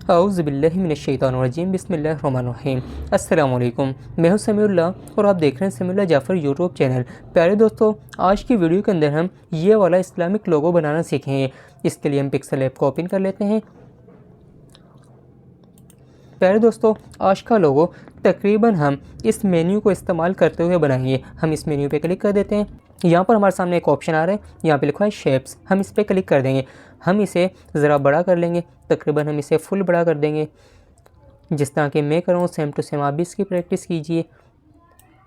औज़ुबिल्लाहिमिनश्शैतानिर्रजीम बिस्मिल्लाहिर्रहमानिर्रहीम। अस्सलाम वालेकुम, मैं हूं समीउल्लाह और आप देख रहे हैं समीउल्लाह जाफ़र यूट्यूब चैनल। प्यारे दोस्तों, आज की वीडियो के अंदर हम ये वाला इस्लामिक लोगो बनाना सीखेंगे। इसके लिए हम पिक्सल ऐप को ओपन कर लेते हैं। प्यारे दोस्तों, आज का लोगो तकरीबन हम इस मेन्यू को इस्तेमाल करते हुए बनाएंगे। हम इस मेन्यू पे क्लिक कर देते हैं। यहाँ पर हमारे सामने एक ऑप्शन आ रहा है, यहाँ पे लिखा है शेप्स। हम इस पर क्लिक कर देंगे। हम इसे ज़रा बड़ा कर लेंगे, तकरीबन हम इसे फुल बड़ा कर देंगे। जिस तरह कि मैं कर रहा हूँ सेम टू सेम आप भी इसकी प्रैक्टिस कीजिए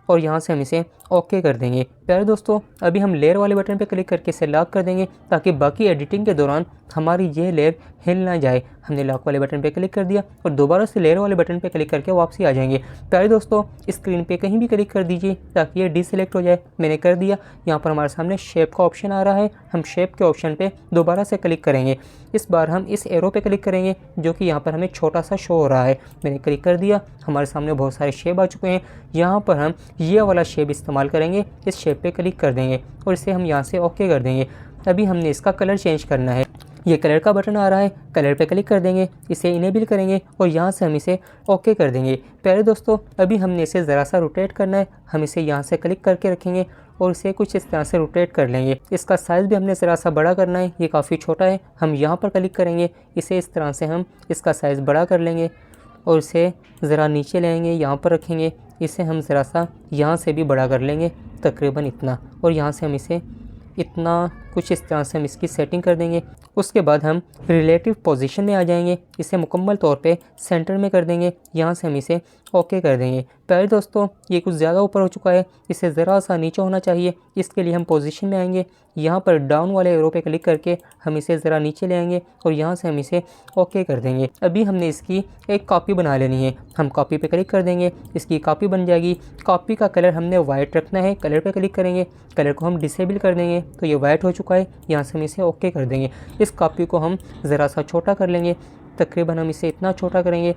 और यहाँ से हम इसे ओके कर देंगे। प्यारे दोस्तों, अभी हम लेयर वाले बटन पर क्लिक करके इसे लॉक कर देंगे ताकि बाकी एडिटिंग के दौरान हमारी ये लेयर हिल ना जाए। हमने लॉक वाले बटन पे क्लिक कर दिया और दोबारा से लेयर वाले बटन पे क्लिक करके वापसी आ जाएंगे। प्यारे दोस्तों, स्क्रीन पे कहीं भी क्लिक कर दीजिए ताकि ये डीसेलेक्ट हो जाए। मैंने कर दिया। यहाँ पर हमारे सामने शेप का ऑप्शन आ रहा है। हम शेप के ऑप्शन पे दोबारा से क्लिक करेंगे। इस बार हम इस एरो पे क्लिक करेंगे जो कि यहाँ पर हमें छोटा सा शो हो रहा है। मैंने क्लिक कर दिया। हमारे सामने बहुत सारे शेप आ चुके हैं। यहाँ पर हम ये वाला शेप इस्तेमाल करेंगे। इस शेप पे क्लिक कर देंगे और इसे हम यहाँ से ओके कर देंगे। अभी हमने इसका कलर चेंज करना है। ये कलर का बटन आ रहा है, कलर पे क्लिक कर देंगे, इसे इनेबल करेंगे और यहाँ से हम इसे ओके कर देंगे। प्यारे दोस्तों, अभी हमने इसे ज़रा सा रोटेट करना है। हम इसे यहाँ से क्लिक करके रखेंगे और इसे कुछ इस तरह से रोटेट कर लेंगे। इसका साइज़ भी हमने ज़रा सा बड़ा करना है, ये काफ़ी छोटा है। हम यहाँ पर क्लिक करेंगे, इसे इस तरह से हम इसका साइज़ बड़ा कर लेंगे और इसे ज़रा नीचे लेंगे, यहाँ पर रखेंगे। इसे हम ज़रा सा यहाँ से भी बड़ा कर लेंगे, तकरीबन इतना, और यहाँ से हम इसे इतना कुछ इस तरह से हम इसकी सेटिंग कर देंगे। उसके बाद हम रिलेटिव पोजीशन में आ जाएंगे। इसे मुकम्मल तौर पे सेंटर में कर देंगे। यहाँ से हम इसे ओके कर देंगे। प्यारे दोस्तों, ये कुछ ज़्यादा ऊपर हो चुका है, इसे ज़रा सा नीचे होना चाहिए। इसके लिए हम पोजीशन में आएंगे। यहाँ पर डाउन वाले एरो पे क्लिक करके हम इसे ज़रा नीचे ले आएंगे और यहाँ से हम इसे ओके कर देंगे। अभी हमने इसकी एक कॉपी बना लेनी है। हम कॉपी पे क्लिक कर देंगे, इसकी कॉपी बन जाएगी। कॉपी का कलर हमने वाइट रखना है। कलर पे क्लिक करेंगे, कलर को हम डिसेबल कर देंगे तो ये वाइट हो चुका है। यहाँ से हम इसे ओके कर देंगे। इस कॉपी को हम ज़रा सा छोटा कर लेंगे, तकरीबन हम इसे इतना छोटा करेंगे।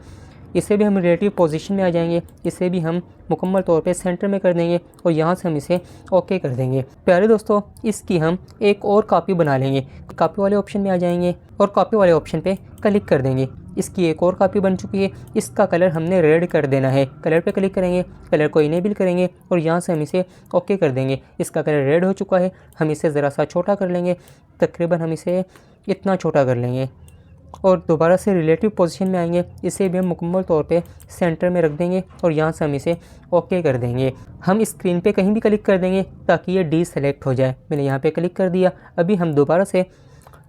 इसे भी हम रिलेटिव पोजीशन में आ जाएंगे। इसे भी हम मुकम्मल तौर पे सेंटर में कर देंगे और यहाँ से हम इसे ओके कर देंगे। प्यारे दोस्तों, इसकी हम एक और कॉपी बना लेंगे। कॉपी वाले ऑप्शन में आ जाएंगे और कॉपी वाले ऑप्शन पे क्लिक कर देंगे। इसकी एक और कॉपी बन चुकी है। इसका कलर हमने रेड कर देना है। कलर पे क्लिक करेंगे, कलर को इनेबल करेंगे और यहाँ से हम इसे ओके कर देंगे। इसका कलर रेड हो चुका है। हम इसे ज़रा सा छोटा कर लेंगे, तकरीबन हम इसे इतना छोटा कर लेंगे और दोबारा से रिलेटिव पोजीशन में आएंगे। इसे भी हम मुकम्मल तौर पे सेंटर में रख देंगे और यहाँ से हम इसे ओके कर देंगे। हम स्क्रीन पे कहीं भी क्लिक कर देंगे ताकि ये डीसेलेक्ट हो जाए। मैंने यहाँ पे क्लिक कर दिया। अभी हम दोबारा से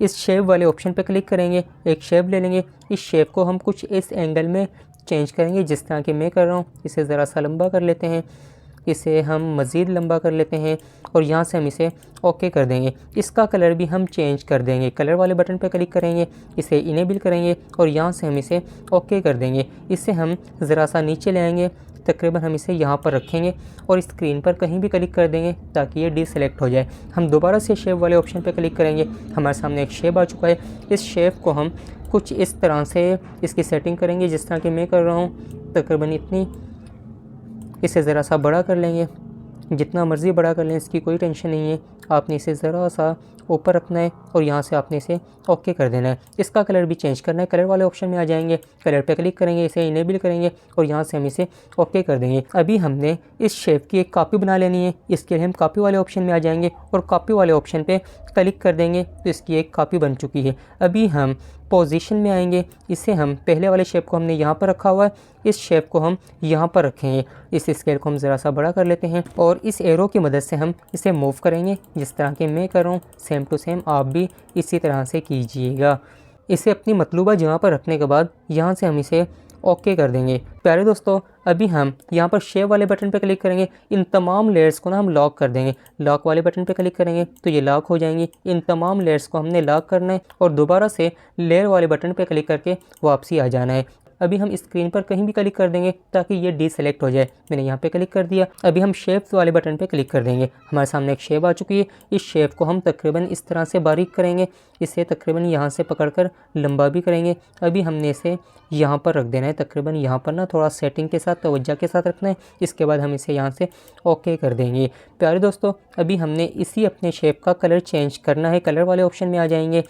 इस शेप वाले ऑप्शन पे क्लिक करेंगे। एक शेप ले लेंगे। इस शेप को हम कुछ इस एंगल में चेंज करेंगे जिस तरह कि मैं कर रहा हूँ। इसे ज़रा सा लंबा कर लेते हैं, इसे हम मज़ीद लंबा कर लेते हैं और यहाँ से हम इसे ओके कर देंगे। इसका कलर भी हम चेंज कर देंगे। कलर वाले बटन पर क्लिक करेंगे, इसे इनेबल करेंगे और यहाँ से हम इसे ओके कर देंगे। इसे हम ज़रा सा नीचे ले आएंगे, तकरीबन हम इसे यहाँ पर रखेंगे और स्क्रीन पर कहीं भी क्लिक कर देंगे ताकि ये डीसेलेक्ट हो जाए। हम दोबारा से शेप वाले ऑप्शन पर क्लिक करेंगे। हमारे सामने एक शेप आ चुका है। इस शेप को हम कुछ इस तरह से इसकी सेटिंग करेंगे जिस तरह कि मैं कर रहा हूँ, तकरीबन इतनी। इसे ज़रा सा बड़ा कर लेंगे, जितना मर्ज़ी बड़ा कर लें, इसकी कोई टेंशन नहीं है। आपने इसे ज़रा सा ऊपर रखना है और यहाँ से आपने इसे ओके कर देना है। इसका कलर भी चेंज करना है। कलर वाले ऑप्शन में आ जाएंगे, कलर पे क्लिक करेंगे, इसे इनेबल करेंगे और यहाँ से हम इसे ओके कर देंगे। अभी हमने इस शेप की एक कॉपी बना लेनी है। इसके लिए हम कॉपी वाले ऑप्शन में आ जाएंगे और कॉपी वाले ऑप्शन पे क्लिक कर देंगे तो इसकी एक कॉपी बन चुकी है। अभी हम पोजीशन में आएंगे। इसे हम पहले वाले शेप को हमने यहाँ पर रखा हुआ है, इस शेप को हम यहाँ पर रखेंगे। इस स्केल को हम ज़रा सा बड़ा कर लेते हैं और इस एरो की मदद से हम इसे मूव करेंगे जिस तरह के मैं कर रहा हूँ। सेम टू सेम आप भी इसी तरह से कीजिएगा। इसे अपनी मतलूबा जगह पर रखने के बाद यहाँ से हम इसे ओके कर देंगे। प्यारे दोस्तों, अभी हम यहाँ पर शेप वाले बटन पर क्लिक करेंगे। इन तमाम लेयर्स को ना हम लॉक कर देंगे। लॉक वाले बटन पर क्लिक करेंगे तो ये लॉक हो जाएंगी। इन तमाम लेयर्स को हमने लॉक करना है और दोबारा से लेयर वाले बटन पर क्लिक करके वापसी आ जाना है। अभी हम स्क्रीन पर कहीं भी क्लिक कर देंगे ताकि ये डीसेलेक्ट हो जाए। मैंने यहाँ पे क्लिक कर दिया। अभी हम शेप्स वाले बटन पे क्लिक कर देंगे। हमारे सामने एक शेप आ चुकी है। इस शेप को हम तकरीबन इस तरह से बारीक करेंगे। इसे तकरीबन यहाँ से पकड़कर लंबा भी करेंगे। अभी हमने इसे यहाँ पर रख देना है, तकरीबन यहाँ पर ना थोड़ा सेटिंग के साथ तवज्जो के साथ रखना है। इसके बाद हम इसे यहाँ से ओके कर देंगे। प्यारे दोस्तों, अभी हमने इसी अपने शेप का कलर चेंज करना है। कलर वाले ऑप्शन में आ जाएंगे।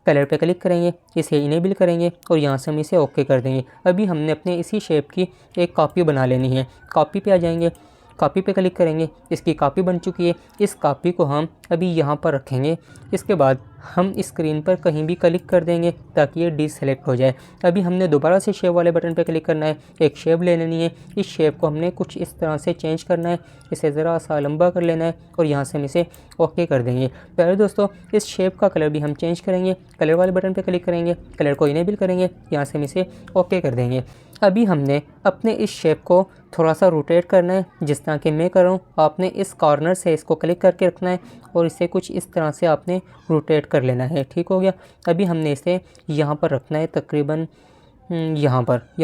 कलर पे क्लिक करेंगे, इसे इनेबल करेंगे और यहाँ से हम इसे ओके कर देंगे। अभी हमने अपने इसी शेप की एक कॉपी बना लेनी है। कॉपी पे आ जाएंगे, कॉपी पे क्लिक करेंगे, इसकी कॉपी बन चुकी है। इस कॉपी को हम अभी यहाँ पर रखेंगे। इसके बाद हम स्क्रीन पर कहीं भी क्लिक कर देंगे ताकि ये डीसेलेक्ट हो जाए। अभी हमने दोबारा से शेप वाले बटन पे क्लिक करना है, एक शेप ले लेनी है। इस शेप को हमने कुछ इस तरह से चेंज करना है, इसे ज़रा सा लंबा कर लेना है और यहाँ से हम इसे ओके कर देंगे। प्यारे दोस्तों, इस शेप का कलर भी हम चेंज करेंगे। कलर वाले बटन पे क्लिक करेंगे, कलर को इनेबल करेंगे, यहाँ से हम इसे ओके कर देंगे। अभी हमने अपने इस शेप को थोड़ा सा रोटेट करना है, जिस तरह कि मैं कर रहा हूँ। आपने इस कॉर्नर से इसको क्लिक करके रखना है और इसे कुछ इस तरह से आपने रोटेट कर लेना है। ठीक हो गया। अभी हमने इसे यहाँ पर रखना है, तकरीबन यहाँ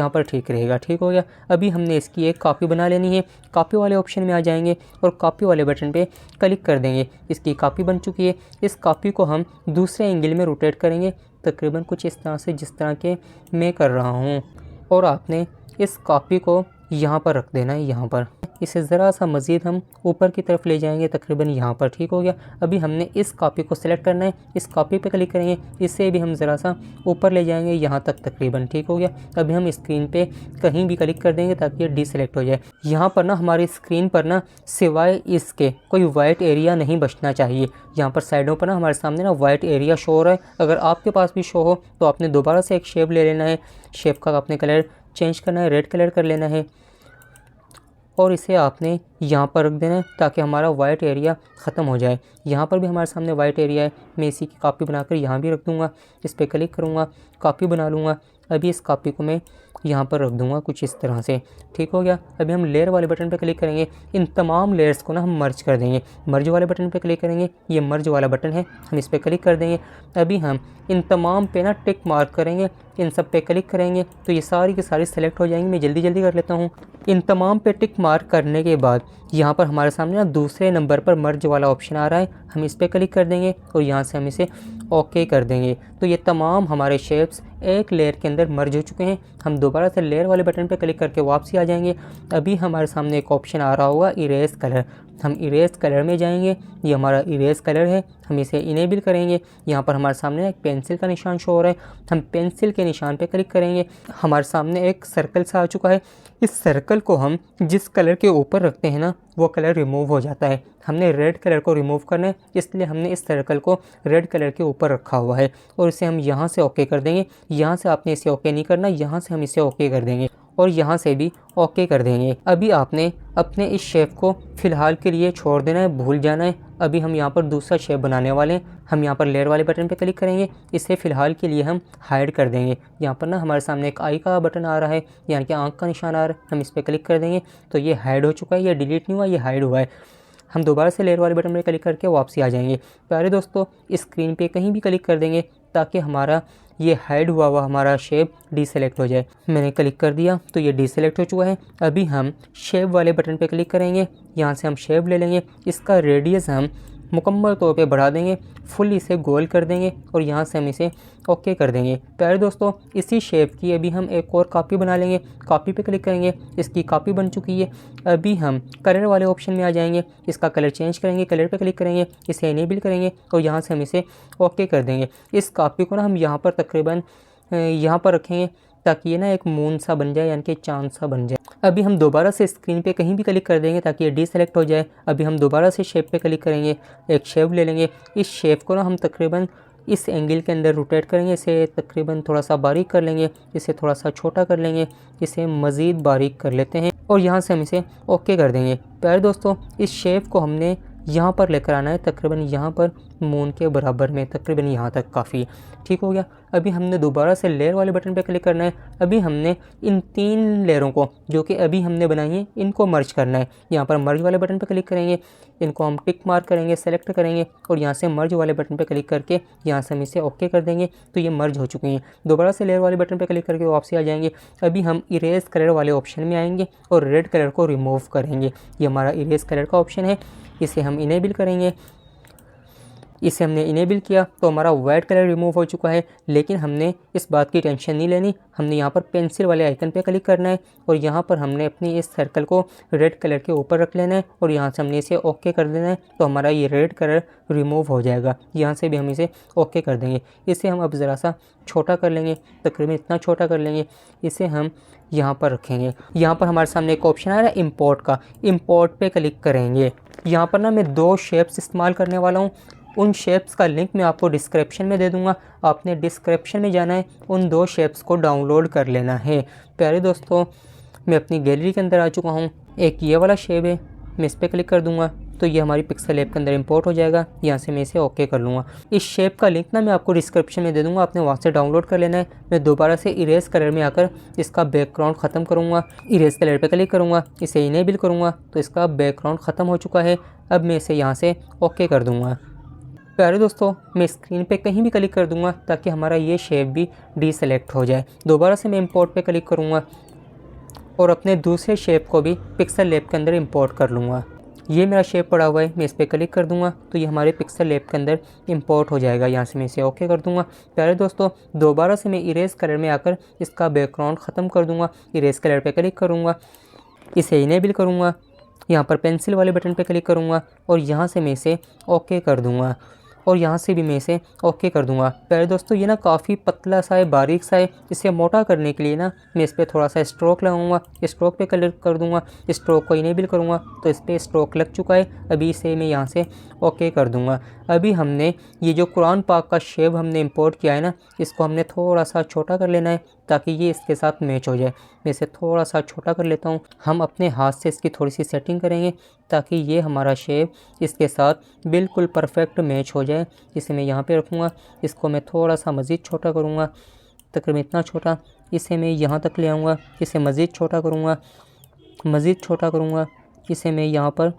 पर ठीक रहेगा। ठीक हो गया। अभी हमने इसकी एक कॉपी बना लेनी है। कॉपी वाले ऑप्शन में आ जाएंगे और कॉपी वाले बटन पे क्लिक कर देंगे। इसकी कॉपी बन चुकी है। इस कॉपी को हम दूसरे एंगल में रोटेट करेंगे, तकरीबन कुछ इस तरह से जिस तरह के मैं कर रहा हूँ। और आपने इस कॉपी को यहाँ पर रख देना है, यहाँ पर। इसे ज़रा सा मज़ीद हम ऊपर की तरफ ले जाएंगे, तकरीबन यहाँ पर। ठीक हो गया। अभी हमने इस कॉपी को सिलेक्ट करना है, इस कॉपी पे क्लिक करेंगे, इसे भी हम ज़रा सा ऊपर ले जाएंगे, यहाँ तक तकरीबन। ठीक हो गया। अभी हम स्क्रीन पे कहीं भी क्लिक कर देंगे ताकि ये डीसेलेक्ट हो जाए। यहाँ पर ना हमारी स्क्रीन पर ना सिवाय इसके कोई वाइट एरिया नहीं बचना चाहिए। यहाँ पर साइडों पर ना हमारे सामने ना वाइट एरिया शो हो रहा है। अगर आपके पास भी शो हो तो आपने दोबारा से एक शेप ले लेना है। शेप का आपने कलर चेंज करना है, रेड कलर कर लेना है और इसे आपने यहाँ पर रख देना है ताकि हमारा वाइट एरिया ख़त्म हो जाए। यहाँ पर भी हमारे सामने वाइट एरिया है। मैं इसी की कॉपी बनाकर यहाँ भी रख दूँगा। इस पर क्लिक करूँगा, कॉपी बना लूँगा। अभी इस कॉपी को मैं यहाँ पर रख दूँगा कुछ इस तरह से। ठीक हो गया। अभी हम लेयर वाले बटन पर क्लिक करेंगे। इन तमाम लेयर्स को ना हम मर्ज कर देंगे। मर्ज वाले बटन पर क्लिक करेंगे, ये मर्ज वाला बटन है, हम इस पर क्लिक कर देंगे। अभी हम इन तमाम पे ना टिक मार्क करेंगे, इन सब पे क्लिक करेंगे तो ये सारी की सारी सेलेक्ट हो जाएंगी। मैं जल्दी जल्दी कर लेता हूँ। इन तमाम पे टिक मार्क करने के बाद यहाँ पर हमारे सामने ना दूसरे नंबर पर मर्ज वाला ऑप्शन आ रहा है, हम इस पर क्लिक कर देंगे और यहाँ से हम इसे ओके कर देंगे। तो ये तमाम हमारे शेप्स एक लेयर के अंदर मर्ज हो चुके हैं। हम दोबारा से लेयर वाले बटन पर क्लिक करके वापसी आ जाएंगे। अभी हमारे सामने एक ऑप्शन आ रहा होगा इरेज कलर, हम इरेज कलर में जाएंगे। ये हमारा इरेज कलर है, हम इसे इनेबल करेंगे। यहाँ पर हमारे सामने एक पेंसिल का निशान शो हो रहा है, हम पेंसिल के निशान पे क्लिक करेंगे। हमारे सामने एक सर्कल सा आ चुका है। इस सर्कल को हम जिस कलर के ऊपर रखते हैं ना, वो कलर रिमूव हो जाता है। हमने रेड कलर को रिमूव करना है, इसलिए हमने इस सर्कल को रेड कलर के ऊपर रखा हुआ है और इसे हम यहाँ से ओके कर देंगे। यहाँ से आपने इसे ओके नहीं करना, यहाँ से हम इसे ओके कर देंगे और यहाँ से भी ओके कर देंगे। अभी आपने अपने इस शेप को फ़िलहाल के लिए छोड़ देना है, भूल जाना है। अभी हम यहाँ पर दूसरा शेप बनाने वाले हैं। हम यहाँ पर लेयर वाले बटन पे क्लिक करेंगे, इसे फ़िलहाल के लिए हम हाइड कर देंगे। यहाँ पर ना हमारे सामने एक आई का बटन आ रहा है, यानी कि आँख का निशान आ रहा है, हम इस पर क्लिक कर देंगे तो ये हाइड हो चुका है। ये डिलीट नहीं हुआ, ये हाइड हुआ है। हम दोबारा से लेयर वाले बटन पर क्लिक करके वापसी आ जाएंगे। प्यारे दोस्तों, स्क्रीन पे कहीं भी क्लिक कर देंगे ताकि हमारा ये हाइड हुआ हमारा शेप डीसेलेक्ट हो जाए। मैंने क्लिक कर दिया तो ये डीसेलेक्ट हो चुका है। अभी हम शेप वाले बटन पे क्लिक करेंगे, यहाँ से हम शेप ले लेंगे। इसका रेडियस हम मुकम्मल तौर पे बढ़ा देंगे, फुल इसे गोल कर देंगे और यहाँ से हम इसे ओके कर देंगे। प्यारे दोस्तों, इसी शेप की अभी हम एक और कॉपी बना लेंगे। कॉपी पे क्लिक करेंगे, इसकी कॉपी बन चुकी है। अभी हम कलर वाले ऑप्शन में आ जाएंगे, इसका कलर चेंज करेंगे, कलर पे क्लिक करेंगे, इसे इनेबल करेंगे और यहाँ से हम इसे ओके कर देंगे। इस कॉपी को ना हम यहाँ पर तकरीबन यहाँ पर रखेंगे ताकि ये ना एक मून सा बन जाए, यानी कि चांद सा बन जाए। अभी हम दोबारा से स्क्रीन पे कहीं भी क्लिक कर देंगे ताकि ये डीसेलेक्ट हो जाए। अभी हम दोबारा से शेप पे क्लिक करेंगे, एक शेप ले लेंगे। इस शेप को ना हम तकरीबन इस एंगल के अंदर रोटेट करेंगे, इसे तकरीबन थोड़ा सा बारीक कर लेंगे, इसे थोड़ा सा छोटा कर लेंगे, इसे मज़ीद बारीक कर लेते हैं और यहाँ से हम इसे ओके कर देंगे। प्यारे दोस्तों, इस शेप को हमने यहाँ पर लेकर आना है, तकरीबन यहाँ पर मून के बराबर में, तकरीबन यहाँ तक काफ़ी। ठीक हो गया। अभी हमने दोबारा से लेयर वाले बटन पे क्लिक करना है। अभी हमने इन 3 लेयरों को जो कि अभी हमने बनाई है, इनको मर्ज करना है। यहाँ पर मर्ज वाले बटन पे क्लिक करेंगे, इनको हम टिक मार्क करेंगे, सेलेक्ट करेंगे और यहाँ से मर्ज वाले बटन पे क्लिक करके यहाँ से हम इसे ओके कर देंगे तो ये मर्ज हो चुकी हैं। दोबारा से लेयर वाले बटन पे क्लिक करके वापसी आ जाएंगे। अभी हम इरेज कलर वाले ऑप्शन में आएंगे और रेड कलर को रिमूव करेंगे। ये हमारा इरेज कलर का ऑप्शन है, इसे हम इनेबल करेंगे इसे हमने इनेबल किया तो हमारा वाइट कलर रिमूव हो चुका है। लेकिन हमने इस बात की टेंशन नहीं लेनी, हमने यहाँ पर पेंसिल वाले आइकन पे क्लिक करना है और यहाँ पर हमने अपनी इस सर्कल को रेड कलर के ऊपर रख लेना है और यहाँ से हमने इसे ओके कर देना है। तो हमारा ये रेड कलर रिमूव हो जाएगा। यहाँ से भी हम इसे ओके कर देंगे। इसे हम अब ज़रा सा छोटा कर लेंगे, तकरीबन इतना छोटा कर लेंगे। इसे हम यहाँ पर रखेंगे। यहाँ पर हमारे सामने एक ऑप्शन आ रहा है इंपोर्ट का, इंपोर्ट पे क्लिक करेंगे। यहाँ पर ना मैं 2 शेप्स इस्तेमाल करने वाला हूँ। उन शेप्स का लिंक मैं आपको डिस्क्रिप्शन में दे दूँगा। आपने डिस्क्रिप्शन में जाना है, उन 2 शेप्स को डाउनलोड कर लेना है। प्यारे दोस्तों, मैं अपनी गैलरी के अंदर आ चुका हूँ। एक ये वाला शेप है, मैं इस पर क्लिक कर दूँगा तो ये हमारी पिक्सल ऐप के अंदर इंपोर्ट हो जाएगा। यहाँ से मैं इसे ओके कर लूँगा। इस शेप का लिंक ना मैं आपको डिस्क्रिप्शन में दे दूँगा, आपने वहाँ से डाउनलोड कर लेना है। मैं दोबारा से इरेज कलर में आकर इसका बैकग्राउंड ख़त्म करूँगा। इरेज कलर पे क्लिक करूँगा, इसे इनेबल करूँगा तो इसका बैकग्राउंड ख़त्म हो चुका है। अब मैं इसे यहाँ से ओके कर दूँगा। प्यारे दोस्तों, मैं स्क्रीन पे कहीं भी क्लिक कर दूँगा ताकि हमारा ये शेप भी डीसेलेक्ट हो जाए। दोबारा से मैं इंपोर्ट पे क्लिक करूँगा और अपने दूसरे शेप को भी पिक्सल लैब के अंदर इंपोर्ट कर लूँगा। ये मेरा शेप पड़ा हुआ है, मैं इस पर क्लिक कर दूंगा तो ये हमारे पिक्सल लैब के अंदर इंपोर्ट हो जाएगा। यहाँ से मैं इसे ओके कर दूंगा। प्यारे दोस्तों, दोबारा से मैं इरेज कलर में आकर इसका बैकग्राउंड ख़त्म कर दूंगा। इरेज कलर पे क्लिक करूँगा, इसे इनेबल करूँगा, यहाँ पर पेंसिल वाले बटन पे क्लिक करूँगा और यहाँ से मैं इसे ओके कर दूँगा और यहाँ से भी मैं इसे ओके कर दूंगा। प्यारे दोस्तों, ये ना काफ़ी पतला सा है, बारीक सा है। इसे मोटा करने के लिए ना मैं इस पर थोड़ा सा स्ट्रोक लगाऊंगा, स्ट्रोक पे क्लिक कर दूंगा, स्ट्रोक को इनेबल करूंगा तो इस पर स्ट्रोक लग चुका है। अभी इसे मैं यहाँ से ओके कर दूंगा। अभी हमने ये जो कुरान पाक का शेप हमने इंपोर्ट किया है ना, इसको हमने थोड़ा सा छोटा कर लेना है ताकि ये इसके साथ मैच हो जाए। मैं इसे थोड़ा सा छोटा कर लेता हूँ। हम अपने हाथ से इसकी थोड़ी सी सेटिंग करेंगे ताकि ये हमारा शेप इसके साथ बिल्कुल परफेक्ट मैच हो जाए। इसे मैं यहाँ पे रखूँगा, इसको मैं थोड़ा सा मज़ीद छोटा करूँगा, तकरीबन इतना छोटा। इसे मैं यहाँ तक ले आऊँगा, इसे मज़ीद छोटा करूँगा, मज़ीद छोटा करूँगा, इसे मैं यहाँ पर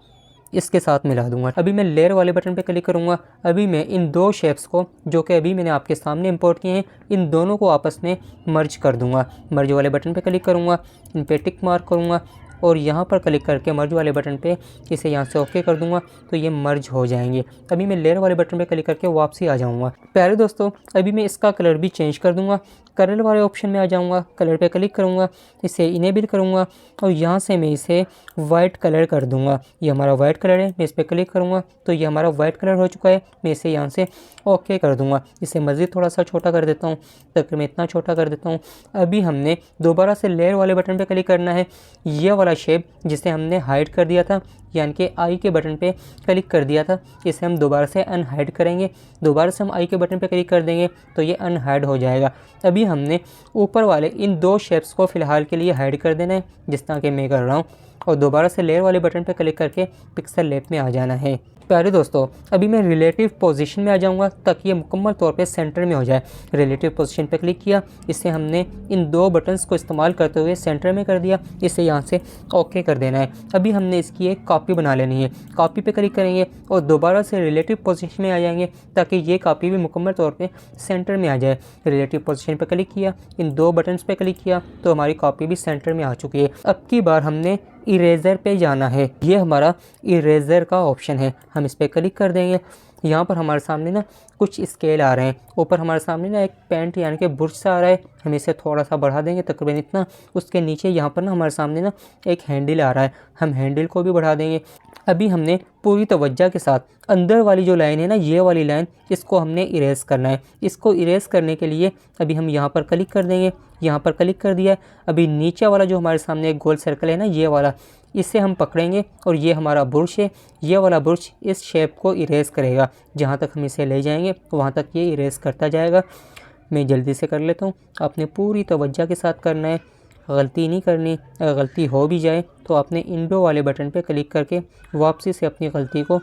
इसके साथ मिला दूंगा। अभी मैं लेयर वाले बटन पे क्लिक करूँगा। अभी मैं इन 2 शेप्स को जो कि अभी मैंने आपके सामने इंपोर्ट किए हैं, इन दोनों को आपस में मर्ज कर दूंगा। मर्ज वाले बटन पे क्लिक करूँगा, इन पे टिक मार्क करूँगा और यहाँ पर क्लिक करके मर्ज वाले बटन पे इसे यहाँ से ओके कर दूंगा तो ये मर्ज हो जाएंगे। अभी मैं लेयर वाले बटन पे क्लिक करके वापसी आ जाऊँगा। प्यारे दोस्तों, अभी मैं इसका कलर भी चेंज कर दूँगा। कलर वाले ऑप्शन में आ जाऊँगा, कलर पे क्लिक करूँगा, इसे इनेबल करूँगा और यहाँ से मैं इसे वाइट कलर कर दूँगा। ये हमारा वाइट कलर है, मैं इस पर क्लिक करूँगा तो ये हमारा वाइट कलर हो चुका है। मैं इसे यहाँ से ओके कर दूँगा। इसे मज़ीद थोड़ा सा छोटा कर देता हूँ, तकरीबन इतना छोटा कर देता हूँ। अभी हमने दोबारा से लेयर वाले बटन पे क्लिक करना है। ये वाला शेप जिसे हमने हाइड कर दिया था, यानी कि आई के बटन पे क्लिक कर दिया था, इसे हम दोबारा से अनहाइड करेंगे। दोबारा से हम आई के बटन पे क्लिक कर देंगे तो ये अनहाइड हो जाएगा। अभी हमने ऊपर वाले इन 2 शेप्स को फ़िलहाल के लिए हाइड कर देना है, जिस तरह कि मैं कर रहा हूँ, और दोबारा से लेयर वाले बटन पे क्लिक करके पिक्सल लैब में आ जाना है। प्यारे दोस्तों, अभी मैं रिलेटिव पोजीशन में आ जाऊंगा ताकि ये मुकम्मल तौर पे सेंटर में हो जाए। रिलेटिव पोजीशन पे क्लिक किया, इसे हमने इन 2 बटन्स को इस्तेमाल करते हुए सेंटर में कर दिया। इसे यहाँ से ओके कर देना है। अभी हमने इसकी एक कॉपी बना लेनी है। कॉपी पे क्लिक करेंगे और दोबारा से रिलेटिव पोजीशन में आ जाएंगे ताकि ये कॉपी भी मुकम्मल तौर पर सेंटर में आ जाए। रिलेटिव पोजीशन पर क्लिक किया, इन 2 बटन्स पे क्लिक किया तो हमारी कॉपी भी सेंटर में आ चुकी है। अब की बार हमने इरेज़र पे जाना है। ये हमारा इरेज़र का ऑप्शन है, हम इस पर क्लिक कर देंगे। यहाँ पर हमारे सामने ना कुछ स्केल आ रहे हैं। ऊपर हमारे सामने ना एक पेंट यानी कि बुर्ज सा आ रहा है, हम इसे थोड़ा सा बढ़ा देंगे तकरीबन इतना। उसके नीचे यहाँ पर ना हमारे सामने ना एक हैंडल आ रहा है, हम हैंडल को भी बढ़ा देंगे। अभी हमने पूरी तवज्जो के साथ अंदर वाली जो लाइन है ना, ये वाली लाइन, इसको हमने इरेज़ करना है। इसको इरेज़ करने के लिए अभी हम यहाँ पर क्लिक कर देंगे। यहाँ पर क्लिक कर दिया। अभी नीचे वाला जो हमारे सामने एक गोल सर्कल है ना, ये वाला, इसे हम पकड़ेंगे और ये हमारा बुर्श है। ये वाला बुर्श इस शेप को इरेज़ करेगा। जहाँ तक हम इसे ले जाएंगे वहाँ तक ये इरेज़ करता जाएगा। मैं जल्दी से कर लेता हूँ, आपने पूरी तवज्जो के साथ करना है, गलती नहीं करनी। अगर गलती हो भी जाए तो आपने इंडो वाले बटन पे क्लिक करके वापसी से अपनी गलती को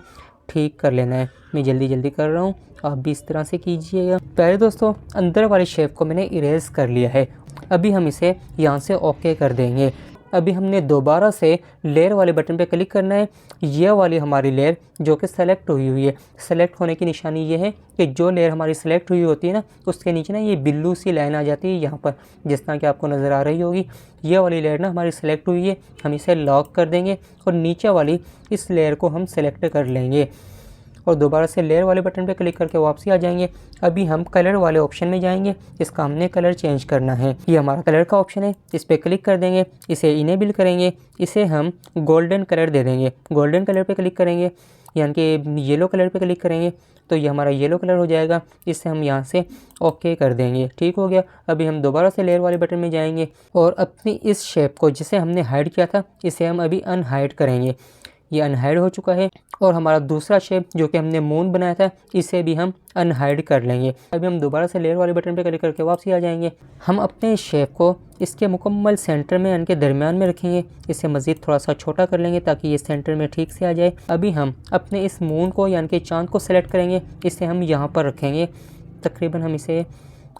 ठीक कर लेना है। मैं जल्दी कर रहा हूँ, आप भी इस तरह से कीजिएगा। पहले दोस्तों, अंदर वाले शेप को मैंने इरेज़ कर लिया है। अभी हम इसे यहाँ से ओके कर देंगे। अभी हमने दोबारा से लेयर वाले बटन पे क्लिक करना है। ये वाली हमारी लेयर जो कि सेलेक्ट हुई है। सेलेक्ट होने की निशानी ये है कि जो लेयर हमारी सेलेक्ट हुई होती है ना, उसके नीचे ना ये बिल्लू सी लाइन आ जाती है यहाँ पर, जिस तरह कि आपको नज़र आ रही होगी। ये वाली लेयर ना हमारी सेलेक्ट हुई है, हम इसे लॉक कर देंगे और नीचे वाली इस लेयर को हम सेलेक्ट कर लेंगे और दोबारा से लेयर वाले बटन पे क्लिक करके वापसी आ जाएंगे। अभी हम कलर वाले ऑप्शन में जाएंगे, जिसका हमने कलर चेंज करना है। ये हमारा कलर का ऑप्शन है, इस पर क्लिक कर देंगे, इसे इनेबल करेंगे, इसे हम गोल्डन कलर दे देंगे। गोल्डन कलर पे क्लिक करेंगे, यानी कि येलो कलर पे क्लिक करेंगे तो ये हमारा येलो कलर हो जाएगा। इसे हम यहाँ से ओके कर देंगे। ठीक हो गया। अभी हम दोबारा से लेयर वाले बटन में जाएंगे और अपनी इस शेप को जिसे हमने हाइड किया था, इसे हम अभी अनहाइड करेंगे। ये अनहाइड हो चुका है। और हमारा दूसरा शेप जो कि हमने मून बनाया था, इसे भी हम अनहाइड कर लेंगे। अभी हम दोबारा से लेयर वाले बटन पे क्लिक करके वापसी आ जाएंगे। हम अपने इस शेप को इसके मुकम्मल सेंटर में यानी कि दरमियान में रखेंगे। इसे मज़ीद थोड़ा सा छोटा कर लेंगे ताकि ये सेंटर में ठीक से आ जाए। अभी हम अपने इस मून को यानी कि चाँद को सेलेक्ट करेंगे, इसे हम यहाँ पर रखेंगे। तकरीबन हम इसे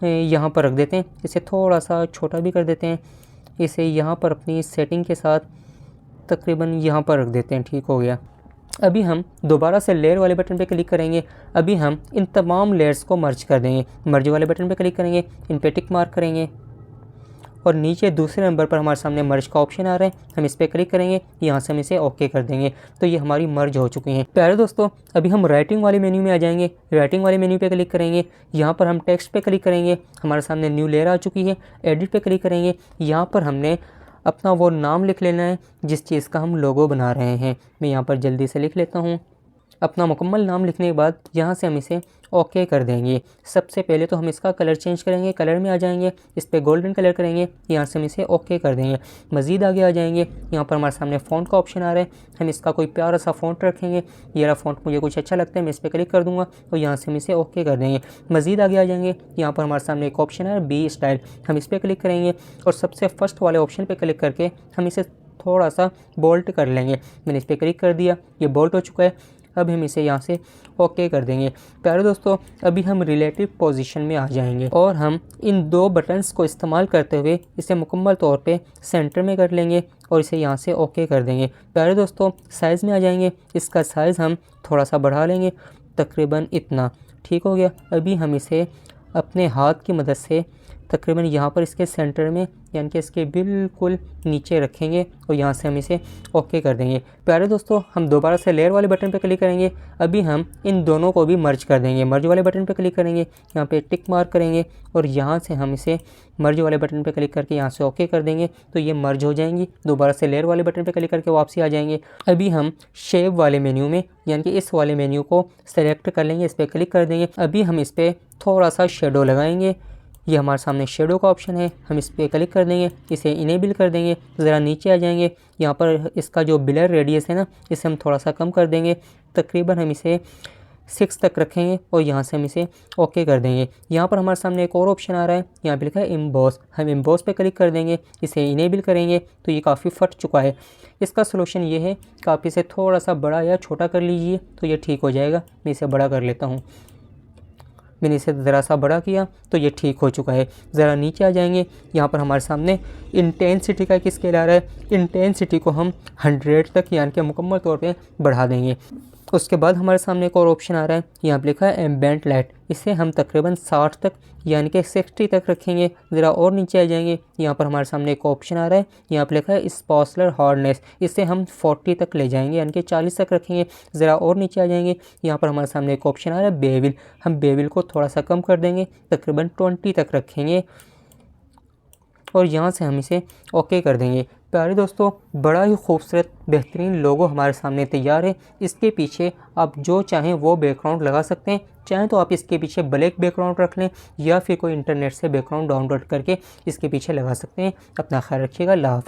यहाँ पर रख देते हैं। इसे थोड़ा सा छोटा भी कर देते हैं। इसे यहाँ पर अपनी सेटिंग के साथ तकरीबन यहाँ पर रख देते हैं। ठीक हो गया। अभी हम दोबारा से लेयर वाले बटन पे क्लिक करेंगे। अभी हम इन तमाम लेयर्स को मर्ज कर देंगे। मर्ज वाले बटन पे क्लिक करेंगे, इन पे टिक मार्क करेंगे और नीचे दूसरे नंबर पर हमारे सामने मर्ज का ऑप्शन आ रहा है, हम इस पर क्लिक करेंगे। यहाँ से हम इसे ओके कर देंगे तो ये हमारी मर्ज हो चुकी हैं। प्यारे दोस्तों, अभी हम राइटिंग वाले मेन्यू में आ जाएंगे। राइटिंग वाले मेन्यू पे क्लिक करेंगे, यहाँ पर हम टेक्स्ट पे क्लिक करेंगे। हमारे सामने न्यू लेयर आ चुकी है। एडिट पे क्लिक करेंगे, यहाँ पर हमने अपना वो नाम लिख लेना है जिस चीज़ का हम लोगो बना रहे हैं। मैं यहाँ पर जल्दी से लिख लेता हूँ। अपना मुकम्मल नाम लिखने के बाद यहाँ से हम इसे ओके कर देंगे। सबसे पहले तो हम इसका कलर चेंज करेंगे। कलर में आ जाएंगे, इस पर गोल्डन कलर करेंगे, यहाँ से हम इसे ओके कर देंगे। मज़ीद आगे आ जाएंगे, यहाँ पर हमारे सामने फ़ॉन्ट का ऑप्शन आ रहा है। हम इसका कोई प्यारा सा फ़ॉन्ट रखेंगे। ये रहा फ़ॉन्ट, मुझे कुछ अच्छा लगता है, मैं इस पर क्लिक कर दूँगा और यहाँ से हम इसे ओके कर देंगे। मज़ीद आगे आ जाएंगे, यहाँ पर हमारे सामने एक ऑप्शन है बी स्टाइल, हम इस पर क्लिक करेंगे और सबसे फर्स्ट वाले ऑप्शन पर क्लिक करके हम इसे थोड़ा सा बोल्ट कर लेंगे। मैंने इस पर क्लिक कर दिया, ये बोल्ट हो चुका है। अब हम इसे यहाँ से ओके कर देंगे। प्यारे दोस्तों, अभी हम रिलेटिव पोजीशन में आ जाएंगे और हम इन दो बटन्स को इस्तेमाल करते हुए इसे मुकम्मल तौर पे सेंटर में कर लेंगे और इसे यहाँ से ओके कर देंगे। प्यारे दोस्तों, साइज़ में आ जाएंगे। इसका साइज़ हम थोड़ा सा बढ़ा लेंगे, तकरीबन इतना। ठीक हो गया। अभी हम इसे अपने हाथ की मदद से तकरीबन यहाँ पर इसके सेंटर में यानी कि इसके बिल्कुल नीचे रखेंगे और यहाँ से हम इसे ओके कर देंगे। प्यारे दोस्तों, हम दोबारा से लेयर वाले बटन पर क्लिक करेंगे। अभी हम इन दोनों को भी मर्ज कर देंगे। मर्ज वाले बटन पर क्लिक करेंगे, यहाँ पे टिक मार्क करेंगे और यहाँ से हम इसे मर्ज वाले बटन पर क्लिक करके यहाँ से ओके कर देंगे तो ये मर्ज हो जाएंगी। दोबारा से लेयर वाले बटन पर क्लिक करके वापसी आ जाएंगे। अभी हम शेप वाले मेन्यू में यानी कि इस वाले मेन्यू को सेलेक्ट कर लेंगे, इस पर क्लिक कर देंगे। अभी हम इस पर थोड़ा सा शेडो लगाएंगे। ये हमारे सामने शेडो का ऑप्शन है, हम इस पर क्लिक कर देंगे, इसे इनेबल कर देंगे। ज़रा नीचे आ जाएंगे, यहाँ पर इसका जो बिलर रेडियस है ना, इसे हम थोड़ा सा कम कर देंगे। तकरीबन हम इसे 6 तक रखेंगे और यहाँ से हम इसे ओके कर देंगे। यहाँ पर हमारे सामने एक और ऑप्शन आ रहा है, यहाँ पे लिखा है इम्बॉस, हम इम्बॉस पे क्लिक कर देंगे, इसे इनेबल करेंगे तो ये काफ़ी फट चुका है। इसका सलूशन ये है कि आप इसे थोड़ा सा बड़ा या छोटा कर लीजिए तो ये ठीक हो जाएगा। मैं इसे बड़ा कर लेता हूँ। मैंने इसे ज़रा सा बड़ा किया तो ये ठीक हो चुका है। ज़रा नीचे आ जाएंगे, यहाँ पर हमारे सामने इंटेंसिटी का एक स्केल आ रहा है। इंटेंसिटी को हम 100 तक यानी कि मुकम्मल तौर पे बढ़ा देंगे। उसके बाद हमारे सामने एक और ऑप्शन आ रहा है, यहाँ पर लिखा है एम्बिएंट लाइट, इसे हम तकरीबन 60 तक यानी कि 60 तक रखेंगे। ज़रा और नीचे आ जाएंगे, यहाँ पर हमारे सामने एक ऑप्शन आ रहा है, यहाँ पर लिखा है स्पार्कलर हार्डनेस, इसे हम 40 तक ले जाएंगे यानी कि 40 तक रखेंगे। ज़रा और नीचे आ जाएंगे, यहाँ पर हमारे सामने एक ऑप्शन आ रहा है बेविल, हम बेविल को थोड़ा सा कम कर देंगे, तकरीबन 20 तक रखेंगे और यहाँ से हम इसे ओके कर देंगे। प्यारे दोस्तों, बड़ा ही खूबसूरत बेहतरीन लोगो हमारे सामने तैयार है। इसके पीछे आप जो चाहें वो बैकग्राउंड लगा सकते हैं। चाहें तो आप इसके पीछे ब्लैक बैकग्राउंड रख लें या फिर कोई इंटरनेट से बैकग्राउंड डाउनलोड करके इसके पीछे लगा सकते हैं। अपना ख्याल रखिएगा। अल्लाह हाफ़िज़।